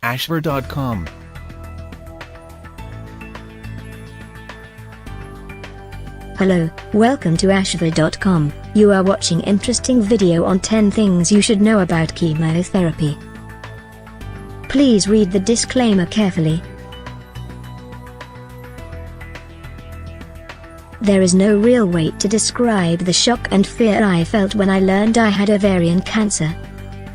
ashver.com. Hello, welcome to ashver.com. You are watching interesting video on 10 things you should know about chemotherapy. Please read the disclaimer carefully. There is no real way to describe the shock and fear I felt when I learned I had ovarian cancer.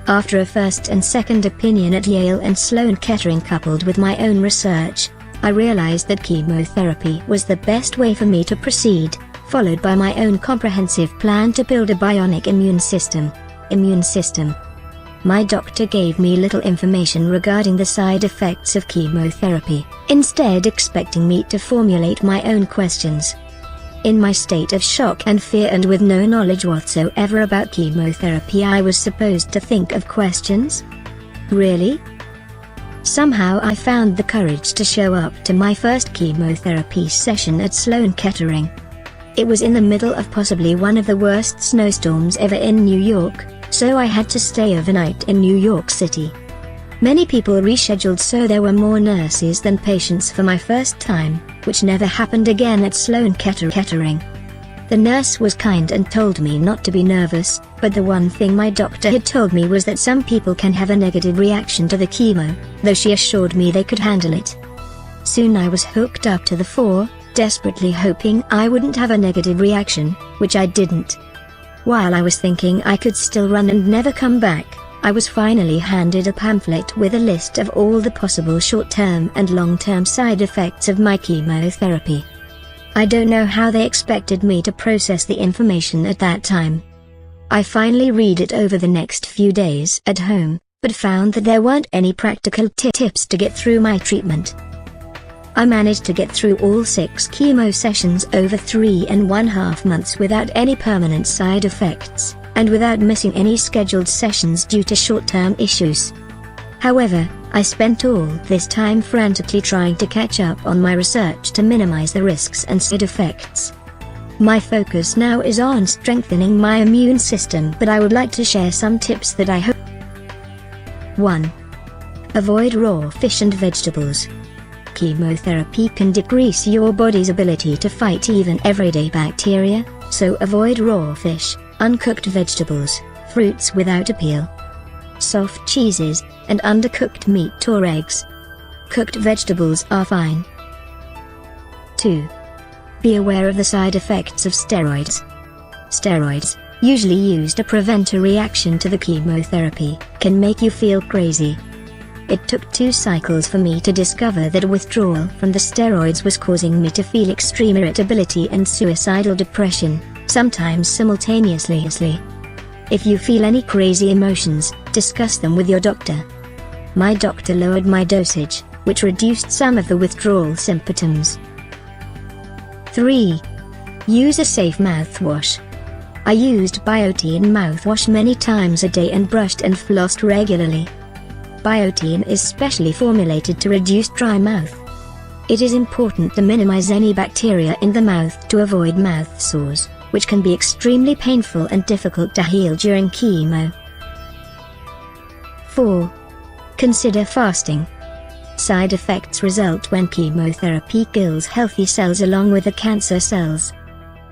After a first and second opinion at Yale and Sloan Kettering coupled with my own research, I realized that chemotherapy was the best way for me to proceed, followed by my own comprehensive plan to build a bionic immune system. My doctor gave me little information regarding the side effects of chemotherapy, instead expecting me to formulate my own questions. In my state of shock and fear and with no knowledge whatsoever about chemotherapy, I was supposed to think of questions? Really? Somehow I found the courage to show up to my first chemotherapy session at Sloan Kettering. It was in the middle of possibly one of the worst snowstorms ever in New York, so I had to stay overnight in New York City. Many people rescheduled, so there were more nurses than patients for my first time, which never happened again at Sloan Kettering. The nurse was kind and told me not to be nervous, but the one thing my doctor had told me was that some people can have a negative reaction to the chemo, though she assured me they could handle it. Soon I was hooked up to the 4, desperately hoping I wouldn't have a negative reaction, which I didn't. While I was thinking I could still run and never come back, I was finally handed a pamphlet with a list of all the possible short-term and long-term side effects of my chemotherapy. I don't know how they expected me to process the information at that time. I finally read it over the next few days at home, but found that there weren't any practical tips to get through my treatment. I managed to get through all 6 chemo sessions over 3.5 months without any permanent side effects, and without missing any scheduled sessions due to short-term issues. However, I spent all this time frantically trying to catch up on my research to minimize the risks and side effects. My focus now is on strengthening my immune system, but I would like to share some tips that I hope. 1. Avoid raw fish and vegetables. Chemotherapy can decrease your body's ability to fight even everyday bacteria, so avoid raw fish, uncooked vegetables, fruits without a peel, soft cheeses, and undercooked meat or eggs. Cooked vegetables are fine. 2. Be aware of the side effects of steroids. Steroids, usually used to prevent a reaction to the chemotherapy, can make you feel crazy. It took 2 cycles for me to discover that withdrawal from the steroids was causing me to feel extreme irritability and suicidal depression, sometimes simultaneously. If you feel any crazy emotions, discuss them with your doctor. My doctor lowered my dosage, which reduced some of the withdrawal symptoms. 3. Use a safe mouthwash. I used Biotin mouthwash many times a day and brushed and flossed regularly. Biotin is specially formulated to reduce dry mouth. It is important to minimize any bacteria in the mouth to avoid mouth sores, which can be extremely painful and difficult to heal during chemo. 4. Consider fasting. Side effects result when chemotherapy kills healthy cells along with the cancer cells.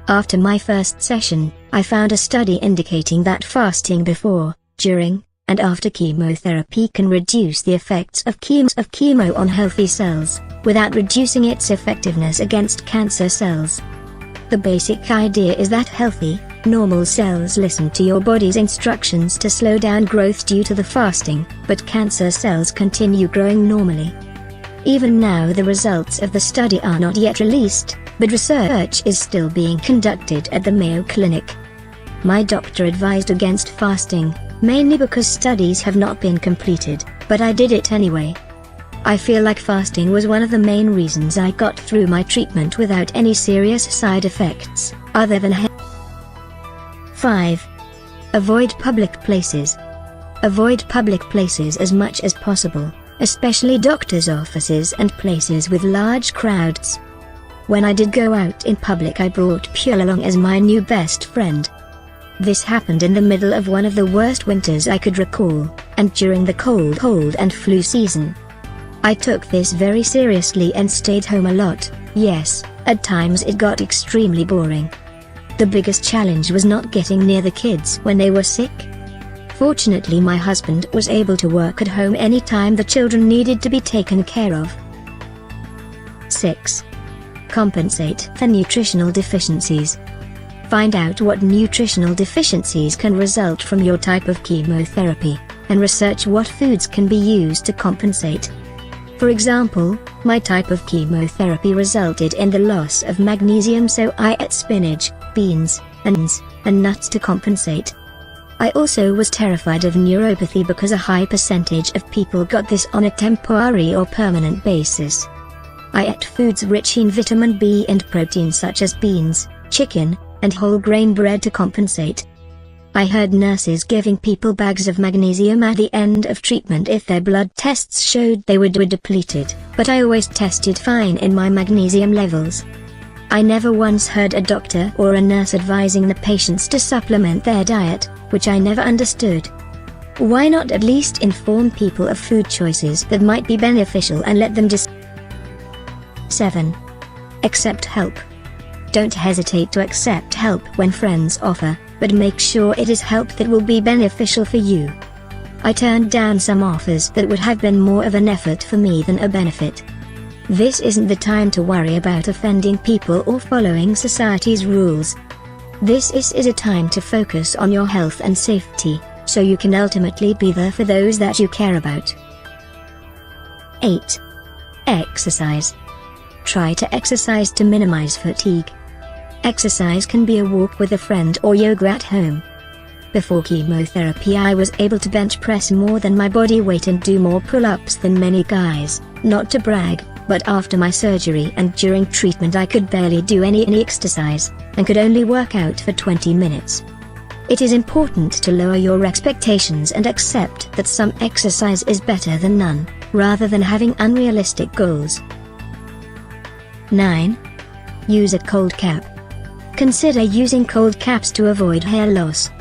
After my first session, I found a study indicating that fasting before, during, and after chemotherapy can reduce the effects of chemo on healthy cells, without reducing its effectiveness against cancer cells. The basic idea is that healthy, normal cells listen to your body's instructions to slow down growth due to the fasting, but cancer cells continue growing normally. Even now the results of the study are not yet released, but research is still being conducted at the Mayo Clinic. My doctor advised against fasting, mainly because studies have not been completed, but I did it anyway. I feel like fasting was one of the main reasons I got through my treatment without any serious side effects, other than 5. Avoid public places. Avoid public places as much as possible, especially doctors' offices and places with large crowds. When I did go out in public, I brought Pure along as my new best friend. This happened in the middle of one of the worst winters I could recall, and during the cold and flu season. I took this very seriously and stayed home a lot. Yes, at times it got extremely boring. The biggest challenge was not getting near the kids when they were sick. Fortunately, my husband was able to work at home anytime the children needed to be taken care of. 6. Compensate for nutritional deficiencies. Find out what nutritional deficiencies can result from your type of chemotherapy, and research what foods can be used to compensate. For example, my type of chemotherapy resulted in the loss of magnesium, so I ate spinach, beans, and nuts to compensate. I also was terrified of neuropathy because a high percentage of people got this on a temporary or permanent basis. I ate foods rich in vitamin B and protein such as beans, chicken, and whole grain bread to compensate. I heard nurses giving people bags of magnesium at the end of treatment if their blood tests showed they were depleted, but I always tested fine in my magnesium levels. I never once heard a doctor or a nurse advising the patients to supplement their diet, which I never understood. Why not at least inform people of food choices that might be beneficial and let them decide? 7. Accept help. Don't hesitate to accept help when friends offer, but make sure it is help that will be beneficial for you. I turned down some offers that would have been more of an effort for me than a benefit. This isn't the time to worry about offending people or following society's rules. This is a time to focus on your health and safety, so you can ultimately be there for those that you care about. 8. Exercise. Try to exercise to minimize fatigue. Exercise can be a walk with a friend or yoga at home. Before chemotherapy, I was able to bench press more than my body weight and do more pull-ups than many guys, not to brag, but after my surgery and during treatment I could barely do any exercise, and could only work out for 20 minutes. It is important to lower your expectations and accept that some exercise is better than none, rather than having unrealistic goals. 9. Use a cold cap. Consider using cold caps to avoid hair loss.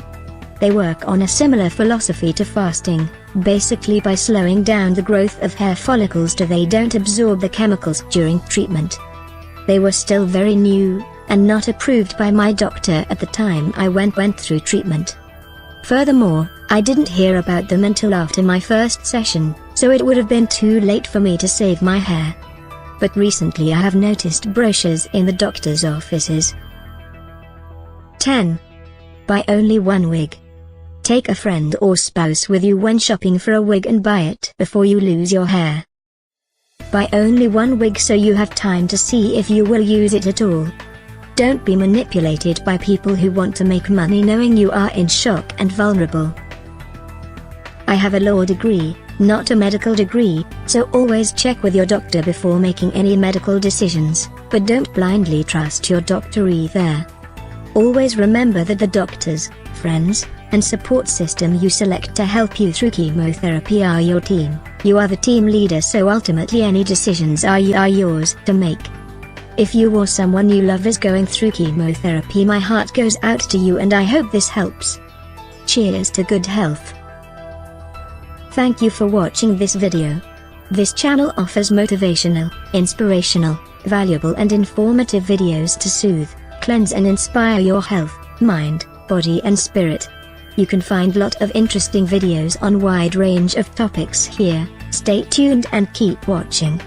They work on a similar philosophy to fasting, basically by slowing down the growth of hair follicles so they don't absorb the chemicals during treatment. They were still very new, and not approved by my doctor at the time I went through treatment. Furthermore, I didn't hear about them until after my first session, so it would have been too late for me to save my hair. But recently I have noticed brochures in the doctor's offices. 10. Buy only one wig. Take a friend or spouse with you when shopping for a wig and buy it before you lose your hair. Buy only one wig so you have time to see if you will use it at all. Don't be manipulated by people who want to make money knowing you are in shock and vulnerable. I have a law degree, not a medical degree, so always check with your doctor before making any medical decisions, but don't blindly trust your doctor either. Always remember that the doctors, friends, and support system you select to help you through chemotherapy are your team. You are the team leader, so ultimately any decisions are yours to make. If you or someone you love is going through chemotherapy, my heart goes out to you and I hope this helps. Cheers to good health. Thank you for watching this video. This channel offers motivational, inspirational, valuable and informative videos to soothe, cleanse and inspire your health, mind, body and spirit. You can find lot of interesting videos on wide range of topics here. Stay tuned and keep watching.